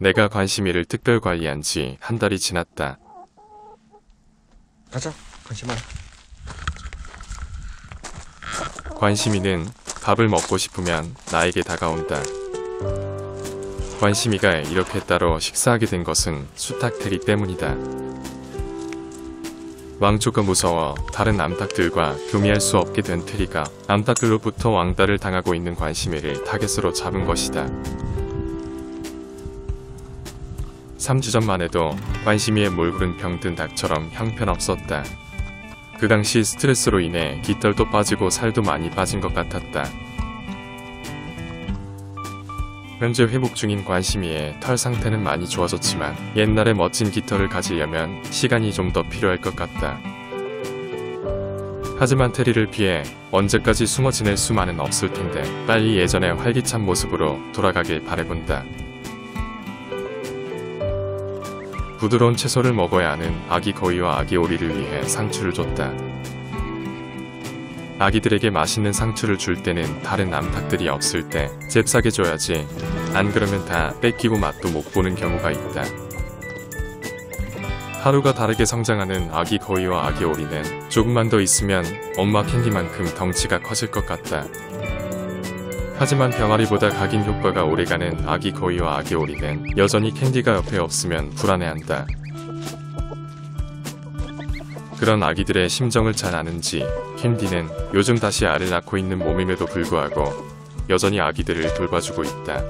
내가 관심이를 특별 관리한 지 한 달이 지났다. 가자, 관심아. 관심이는 밥을 먹고 싶으면 나에게 다가온다. 관심이가 이렇게 따로 식사하게 된 것은 수탉 테리 때문이다. 왕초가 무서워 다른 암탉들과 교미할 수 없게 된 테리가 암탉들로부터 왕따를 당하고 있는 관심이를 타겟으로 잡은 것이다. 3주 전만 해도 관심이의 몰구른 병든 닭처럼 형편없었다. 그 당시 스트레스로 인해 깃털도 빠지고 살도 많이 빠진 것 같았다. 현재 회복 중인 관심이의 털 상태는 많이 좋아졌지만 옛날의 멋진 깃털을 가지려면 시간이 좀 더 필요할 것 같다. 하지만 테리를 피해 언제까지 숨어 지낼 수만은 없을 텐데 빨리 예전의 활기찬 모습으로 돌아가길 바라본다. 부드러운 채소를 먹어야 하는 아기 거위와 아기 오리를 위해 상추를 줬다. 아기들에게 맛있는 상추를 줄 때는 다른 암탉들이 없을 때 잽싸게 줘야지. 안 그러면 다 뺏기고 맛도 못 보는 경우가 있다. 하루가 다르게 성장하는 아기 거위와 아기 오리는 조금만 더 있으면 엄마 캔디만큼 덩치가 커질 것 같다. 하지만 병아리보다 각인 효과가 오래가는 아기 거위와 아기 오리는 여전히 캔디가 옆에 없으면 불안해한다. 그런 아기들의 심정을 잘 아는지 캔디는 요즘 다시 알을 낳고 있는 몸임에도 불구하고 여전히 아기들을 돌봐주고 있다.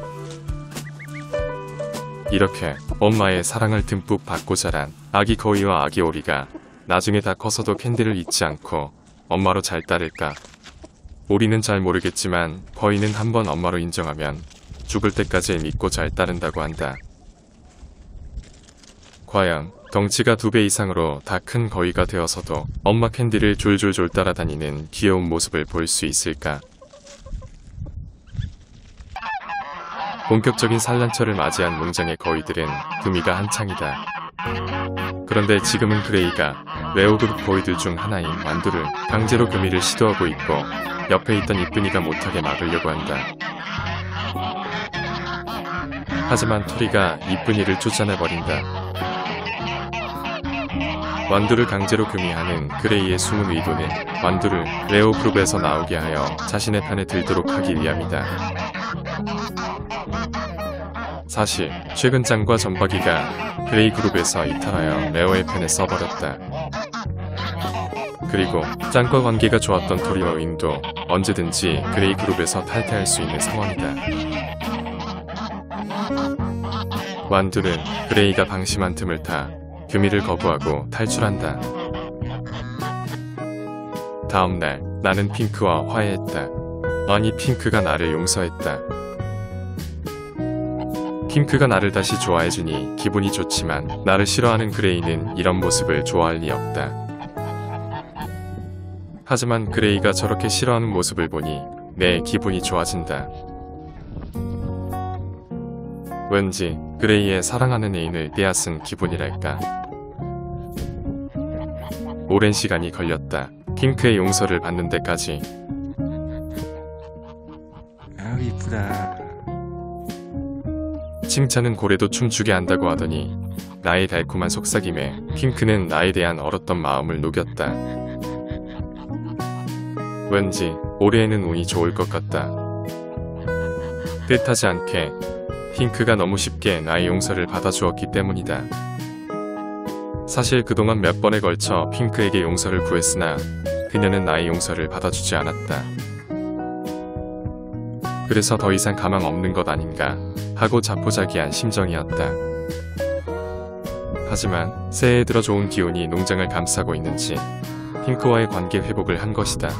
이렇게 엄마의 사랑을 듬뿍 받고 자란 아기 거위와 아기 오리가 나중에 다 커서도 캔디를 잊지 않고 엄마로 잘 따를까? 오리는 잘 모르겠지만 거위는 한번 엄마로 인정하면 죽을 때까지 믿고 잘 따른다고 한다. 과연 덩치가 2배 이상으로 다 큰 거위가 되어서도 엄마 캔디를 졸졸졸 따라다니는 귀여운 모습을 볼 수 있을까? 본격적인 산란철을 맞이한 농장의 거위들은 구미가 한창이다. 그런데 지금은 그레이가 레오그룹 거위들 중 하나인 완두를 강제로 구미를 시도하고 있고 옆에 있던 이쁜이가 못하게 막으려고 한다. 하지만 토리가 이쁜이를 쫓아내버린다. 완두를 강제로 금이하는 그레이의 숨은 의도는 완두를 레오 그룹에서 나오게 하여 자신의 편에 들도록 하기 위함이다. 사실 최근 짱과 전박이가 그레이 그룹에서 이탈하여 레오의 편에 써버렸다. 그리고 짱과 관계가 좋았던 토리와 윈도 언제든지 그레이 그룹에서 탈퇴할 수 있는 상황이다. 완두는 그레이가 방심한 틈을 타 금이를 거부하고 탈출한다. 다음날 나는 핑크와 화해했다. 아니 핑크가 나를 용서했다. 핑크가 나를 다시 좋아해주니 기분이 좋지만 나를 싫어하는 그레이는 이런 모습을 좋아할 리 없다. 하지만 그레이가 저렇게 싫어하는 모습을 보니 내 기분이 좋아진다. 왠지 그레이의 사랑하는 애인을 빼앗은 기분이랄까. 오랜 시간이 걸렸다. 핑크의 용서를 받는 데까지. 아우 이쁘다. 칭찬은 고래도 춤추게 한다고 하더니 나의 달콤한 속삭임에 핑크는 나에 대한 얼었던 마음을 녹였다. 왠지 올해에는 운이 좋을 것 같다. 뜻하지 않게 핑크가 너무 쉽게 나의 용서를 받아주었기 때문이다. 사실 그동안 몇 번에 걸쳐 핑크에게 용서를 구했으나 그녀는 나의 용서를 받아주지 않았다. 그래서 더 이상 가망 없는 것 아닌가 하고 자포자기한 심정이었다. 하지만 새해에 들어 좋은 기운이 농장을 감싸고 있는지 핑크와의 관계 회복을 한 것이다.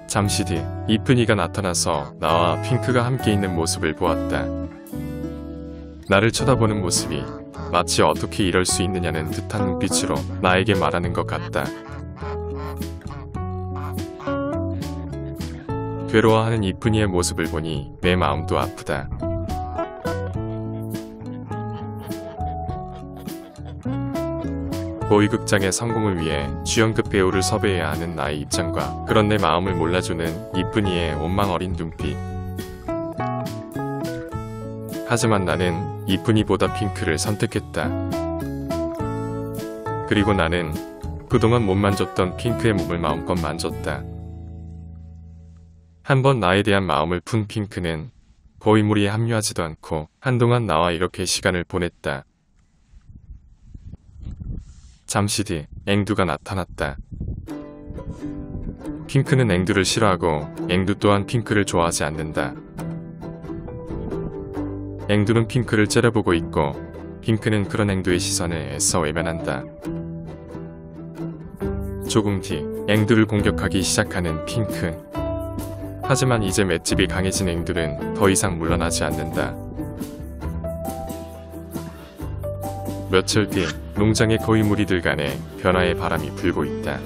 잠시 뒤 이쁜이가 나타나서 나와 핑크가 함께 있는 모습을 보았다. 나를 쳐다보는 모습이 마치 어떻게 이럴 수 있느냐는 듯한 눈빛으로 나에게 말하는 것 같다. 괴로워하는 이쁜이의 모습을 보니 내 마음도 아프다. 고위극장의 성공을 위해 주연급 배우를 섭외해야 하는 나의 입장과 그런 내 마음을 몰라주는 이쁜이의 원망 어린 눈빛. 하지만 나는 이쁜이보다 핑크를 선택했다. 그리고 나는 그동안 못 만졌던 핑크의 몸을 마음껏 만졌다. 한번 나에 대한 마음을 푼 핑크는 거의 무리에 합류하지도 않고 한동안 나와 이렇게 시간을 보냈다. 잠시 뒤 앵두가 나타났다. 핑크는 앵두를 싫어하고 앵두 또한 핑크를 좋아하지 않는다. 앵두는 핑크를 째려보고 있고 핑크는 그런 앵두의 시선을 애써 외면한다. 조금 뒤 앵두를 공격하기 시작하는 핑크. 하지만 이제 맷집이 강해진 앵두는 더 이상 물러나지 않는다. 며칠 뒤 농장의 거위 무리들 간에 변화의 바람이 불고 있다.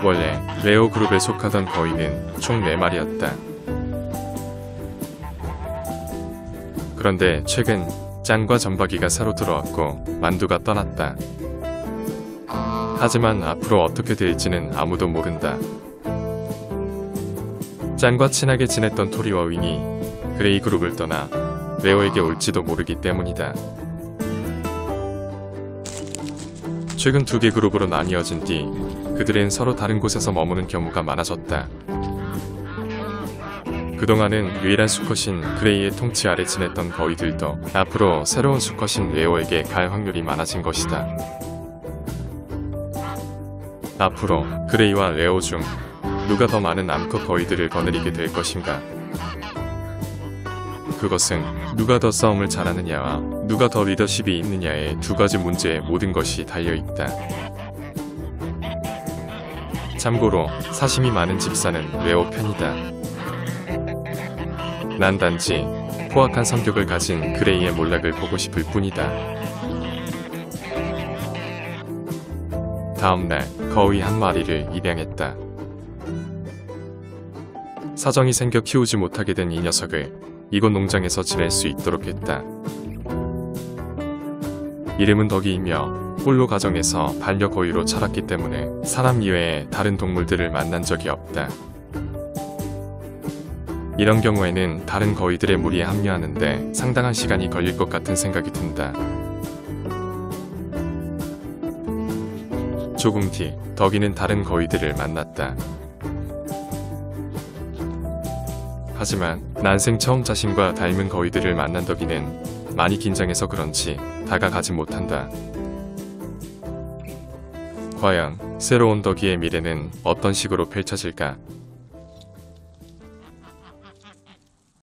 원래 레오 그룹에 속하던 거위는 총 4마리였다. 그런데 최근 짱과 점박이가 새로 들어왔고 만두가 떠났다. 하지만 앞으로 어떻게 될지는 아무도 모른다. 짱과 친하게 지냈던 토리와 윙이 그레이 그룹을 떠나 레오에게 올지도 모르기 때문이다. 최근 2개 그룹으로 나뉘어진 뒤 그들은 서로 다른 곳에서 머무는 경우가 많아졌다. 그동안은 유일한 수컷인 그레이의 통치 아래 지냈던 거위들도 앞으로 새로운 수컷인 레오에게 갈 확률이 많아진 것이다. 앞으로 그레이와 레오 중 누가 더 많은 암컷 거위들을 거느리게 될 것인가? 그것은 누가 더 싸움을 잘하느냐와 누가 더 리더십이 있느냐의 2가지 문제에 모든 것이 달려있다. 참고로 사심이 많은 집사는 레오 편이다. 난 단지 포악한 성격을 가진 그레이의 몰락을 보고 싶을 뿐이다. 다음날 거위 1마리를 입양했다. 사정이 생겨 키우지 못하게 된 이 녀석을 이곳 농장에서 지낼 수 있도록 했다. 이름은 덕이이며 홀로 가정에서 반려거위로 자랐기 때문에 사람 이외에 다른 동물들을 만난 적이 없다. 이런 경우에는 다른 거위들의 무리에 합류하는데 상당한 시간이 걸릴 것 같은 생각이 든다. 조금 뒤 덕이는 다른 거위들을 만났다. 하지만 난생 처음 자신과 닮은 거위들을 만난 덕이는 많이 긴장해서 그런지 다가가지 못한다. 과연 새로운 덕이의 미래는 어떤 식으로 펼쳐질까?